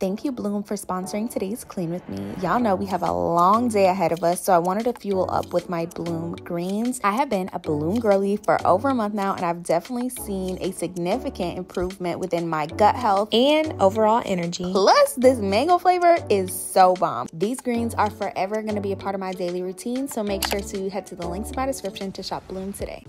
Thank you, Bloom, for sponsoring today's Clean With Me. Y'all know we have a long day ahead of us, so I wanted to fuel up with my Bloom greens. I have been a Bloom girly for over a month now, and I've definitely seen a significant improvement within my gut health and overall energy. Plus, this mango flavor is so bomb. These greens are forever going to be a part of my daily routine, so make sure to head to the links in my description to shop Bloom today.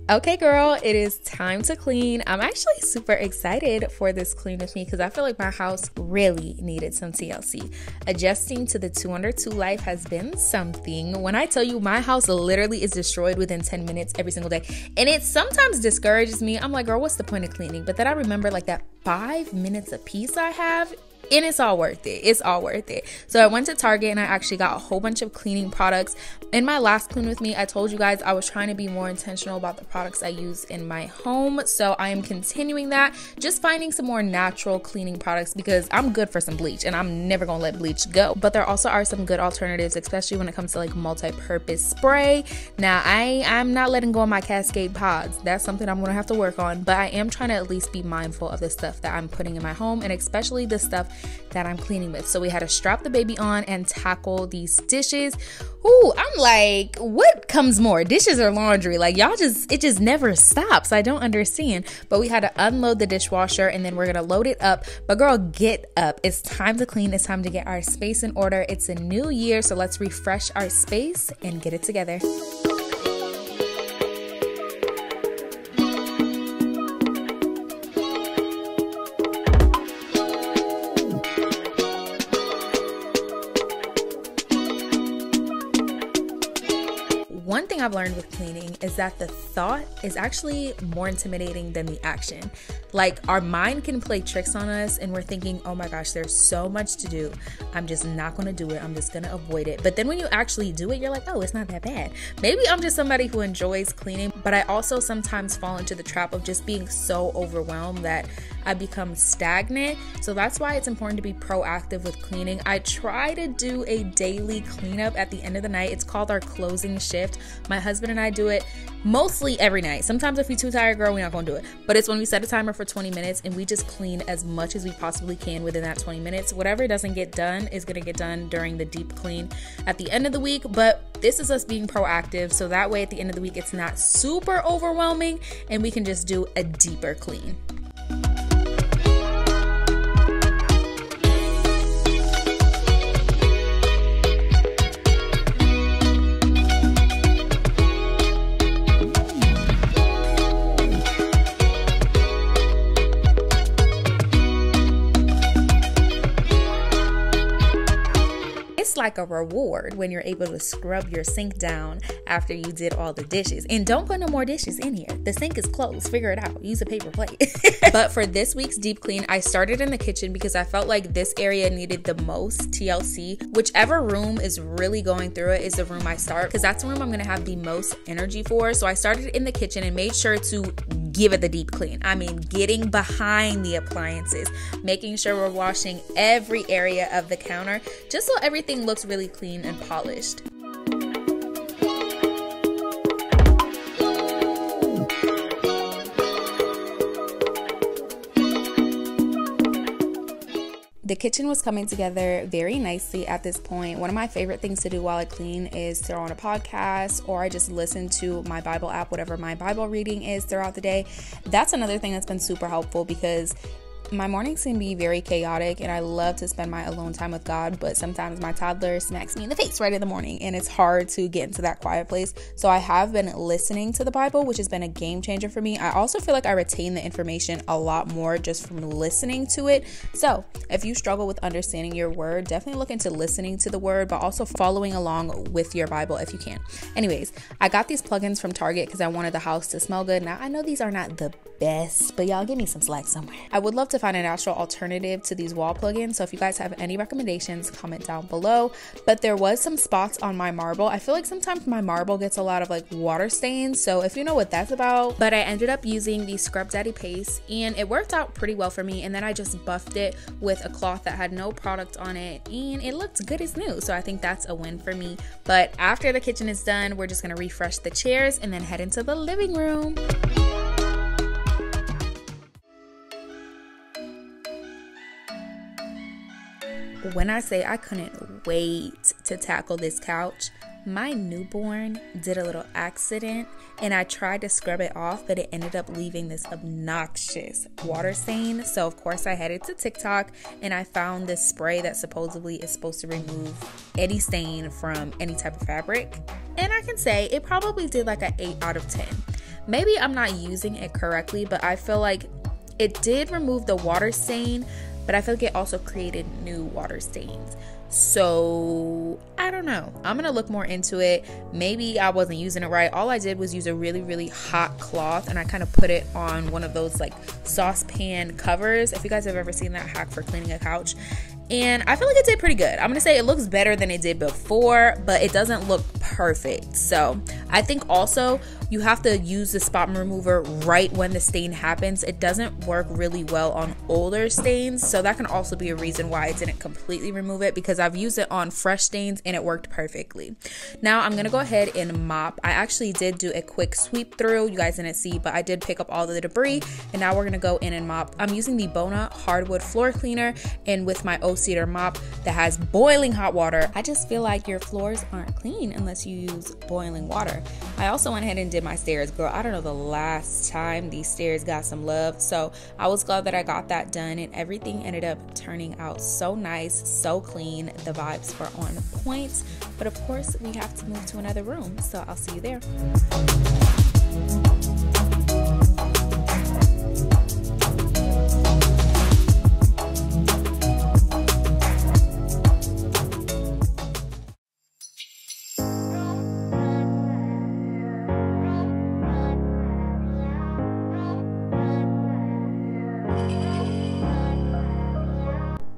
Okay, girl, it is time to clean. I'm actually super excited for this Clean With Me because I feel like my house really needed some TLC. Adjusting to the 2 under 2 life has been something. When I tell you my house literally is destroyed within 10 minutes every single day, and it sometimes discourages me. I'm like, girl, what's the point of cleaning? But then I remember like that 5 minutes of peace I have, and it's all worth it. It's all worth it. So I went to Target and I actually got a whole bunch of cleaning products. In my last Clean With Me, I told you guys I was trying to be more intentional about the products I use in my home. So I am continuing that, just finding some more natural cleaning products because I'm good for some bleach and I'm never gonna let bleach go. But there also are some good alternatives, especially when it comes to like multi-purpose spray. Now I'm not letting go of my Cascade pods. That's something I'm gonna have to work on, but I am trying to at least be mindful of the stuff that I'm putting in my home, and especially the stuff that I'm cleaning with. So we had to strap the baby on and tackle these dishes. Ooh, I'm like, what comes more, dishes or laundry? Like, it just never stops. I don't understand. But we had to unload the dishwasher and then we're gonna load it up. But girl, get up. It's time to clean. It's time to get our space in order. It's a new year, so let's refresh our space and get it together. One thing I've learned with cleaning is that the thought is actually more intimidating than the action. Like, our mind can play tricks on us and we're thinking, oh my gosh, there's so much to do. I'm just not going to do it. I'm just going to avoid it. But then when you actually do it, you're like, oh, it's not that bad. Maybe I'm just somebody who enjoys cleaning, but I also sometimes fall into the trap of just being so overwhelmed that I become stagnant. So that's why it's important to be proactive with cleaning. I try to do a daily cleanup at the end of the night. It's called our closing shift. My husband and I do it mostly every night. Sometimes if you're too tired, girl, we're not gonna do it. But it's when we set a timer for 20 minutes and we just clean as much as we possibly can within that 20 minutes. Whatever doesn't get done is gonna get done during the deep clean at the end of the week. But this is us being proactive, so that way at the end of the week it's not super overwhelming and we can just do a deeper clean. It's like a reward when you're able to scrub your sink down after you did all the dishes. And don't put no more dishes in here. The sink is closed. Figure it out. Use a paper plate. But for this week's deep clean, I started in the kitchen because I felt like this area needed the most TLC. Whichever room is really going through it is the room I start, because that's the room I'm going to have the most energy for. So I started in the kitchen and made sure to give it the deep clean. I mean, getting behind the appliances, making sure we're washing every area of the counter, just so everything looks really clean and polished. The kitchen was coming together very nicely at this point. One of my favorite things to do while I clean is throw on a podcast, or I just listen to my Bible app, whatever my Bible reading is throughout the day. That's another thing that's been super helpful because my mornings can be very chaotic and I love to spend my alone time with God, but sometimes my toddler smacks me in the face right in the morning and it's hard to get into that quiet place. So I have been listening to the Bible, which has been a game changer for me. I also feel like I retain the information a lot more just from listening to it. So if you struggle with understanding your word, definitely look into listening to the word, but also following along with your Bible if you can. Anyways, I got these plugins from Target because I wanted the house to smell good. Now I know these are not the best, but y'all give me some slack somewhere. I would love to find a natural alternative to these wall plugins. So if you guys have any recommendations, comment down below. But there was some spots on my marble. I feel like sometimes my marble gets a lot of like water stains. So if you know what that's about. But I ended up using the Scrub Daddy paste and it worked out pretty well for me. And then I just buffed it with a cloth that had no product on it and it looked good as new. So I think that's a win for me. But after the kitchen is done, we're just gonna refresh the chairs and then head into the living room. When I say I couldn't wait to tackle this couch, my newborn did a little accident and I tried to scrub it off, but it ended up leaving this obnoxious water stain. So of course I headed to TikTok and I found this spray that supposedly is supposed to remove any stain from any type of fabric. And I can say it probably did like an 8 out of 10. Maybe I'm not using it correctly, but I feel like it did remove the water stain, but I feel like it also created new water stains. So I don't know. I'm gonna look more into it. Maybe I wasn't using it right. All I did was use a really hot cloth and I kind of put it on one of those like saucepan covers. If you guys have ever seen that hack for cleaning a couch. And I feel like it did pretty good. I'm gonna say it looks better than it did before, but it doesn't look perfect. So I think also you have to use the spot remover right when the stain happens. It doesn't work really well on older stains. So that can also be a reason why I didn't completely remove it, because I've used it on fresh stains and it worked perfectly. Now I'm gonna go ahead and mop. I actually did do a quick sweep through. You guys didn't see, but I did pick up all the debris and now we're gonna go in and mop. I'm using the Bona hardwood floor cleaner and with my cedar mop that has boiling hot water. I just feel like your floors aren't clean unless you use boiling water. I also went ahead and did my stairs. Girl, I don't know the last time these stairs got some love, so I was glad that I got that done and everything ended up turning out so nice, so clean. The vibes were on point, but of course we have to move to another room, so I'll see you there.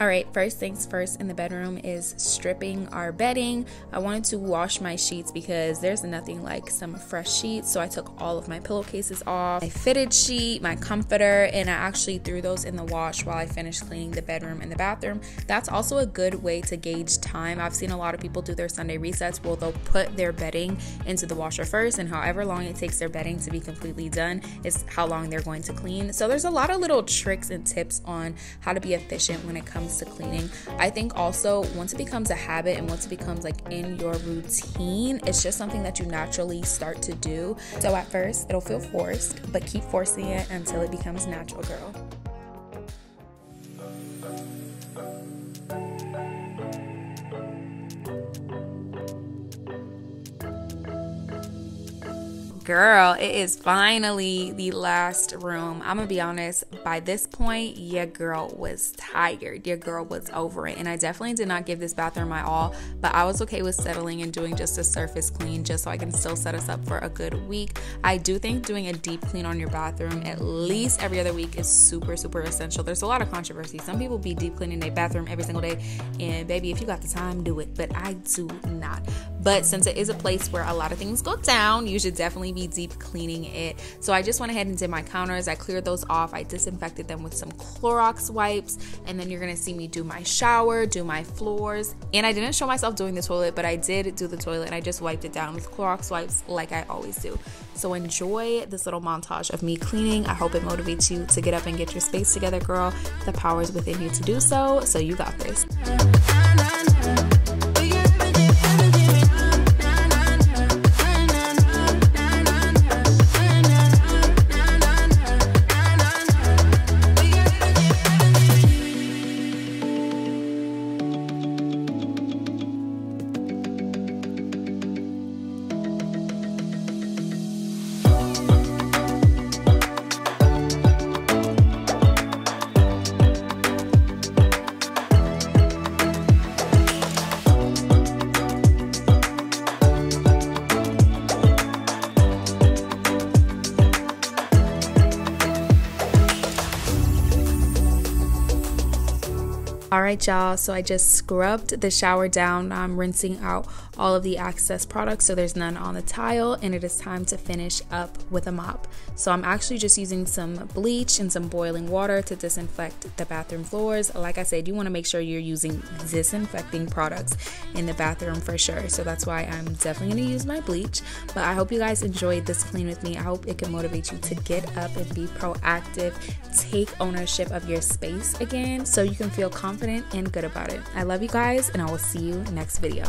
Alright, first things first in the bedroom is stripping our bedding. I wanted to wash my sheets because there's nothing like some fresh sheets, so I took all of my pillowcases off, my fitted sheet, my comforter, and I actually threw those in the wash while I finished cleaning the bedroom and the bathroom. That's also a good way to gauge time. I've seen a lot of people do their Sunday resets where they'll put their bedding into the washer first, and however long it takes their bedding to be completely done is how long they're going to clean. So there's a lot of little tricks and tips on how to be efficient when it comes to cleaning. I think also once it becomes a habit and once it becomes like in your routine, it's just something that you naturally start to do. So at first it'll feel forced, but keep forcing it until it becomes natural, girl. Girl, it is finally the last room. I'm gonna be honest, by this point, your girl was tired. Your girl was over it. And I definitely did not give this bathroom my all, but I was okay with settling and doing just a surface clean just so I can still set us up for a good week. I do think doing a deep clean on your bathroom at least every other week is super essential. There's a lot of controversy. Some people be deep cleaning their bathroom every single day, and baby, if you got the time, do it, but I do not. But since it is a place where a lot of things go down, you should definitely be deep cleaning it. So I just went ahead and did my counters. I cleared those off. I disinfected them with some Clorox wipes, and then you're gonna see me do my shower, do my floors, and I didn't show myself doing the toilet, but I did do the toilet and I just wiped it down with Clorox wipes like I always do. So enjoy this little montage of me cleaning. I hope it motivates you to get up and get your space together, girl. The power is within you to do so, so you got this. All right, y'all, so I just scrubbed the shower down. Now I'm rinsing out all of the excess products so there's none on the tile, and it is time to finish up with a mop. So I'm actually just using some bleach and some boiling water to disinfect the bathroom floors. Like I said, you want to make sure you're using disinfecting products in the bathroom for sure. So that's why I'm definitely going to use my bleach. But I hope you guys enjoyed this clean with me. I hope it can motivate you to get up and be proactive, take ownership of your space again so you can feel confident and good about it. I love you guys, and I will see you next video.